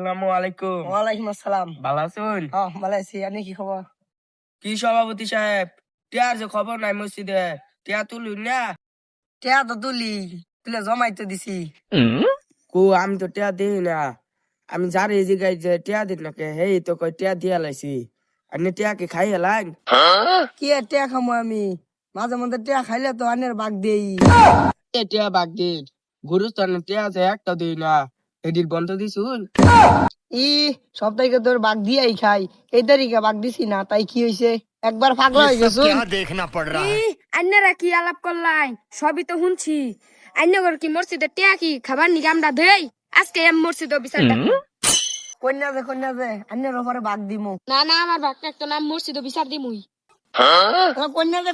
আসসালামু আলাইকুম। ওয়ালাইকুম আসসালাম। ভালো আছেন? ভালো আছি। আপনি কি খবর? কি সভাপতি সাহেব, টিয়ার যে খবর নাই মসজিদে, টিয়া তুলুন না। টিয়া তো তুলে জমাই তো দিছি। আমি তো টিয়া দিই না। আমি যার এই জায়গায় যে টিয়া দিন নাকি হেই তো কই টিয়া দিয়া লাইছি। আপনি টিয়া কি খাই হেলাইন? কি আর টিয়া খামো আমি? মাঝে মধ্যে টিয়া খাইলে তো আনের বাগ দেই। টিয়া বাগ দিন, গুরুস্থানে টিয়া যে একটা দিই না, এদির বন্ধ দিছুন। ই সপ্তাহে তোর বাগ দিয়াই খাই, এই তারিখে বাগ দিছি না, তাই কি হয়েছে? একবার পাগলা হয়ে গেছো। देखना पड़ रहा है। আন্নারা কি আলাপ করলাই? সবই তো শুনছি। আন্নাগর কি মসজিদে টিয়া কি খাবার নিকে আমরা দেই? আজকে এম মসজিদ বিচার ডাকবো। কন্যা যে আন্নের ওপরে বাগ দিমু। না না, আমার বাগটা একটা নাম মসজিদ বিচার দিমুই। কন্যা যে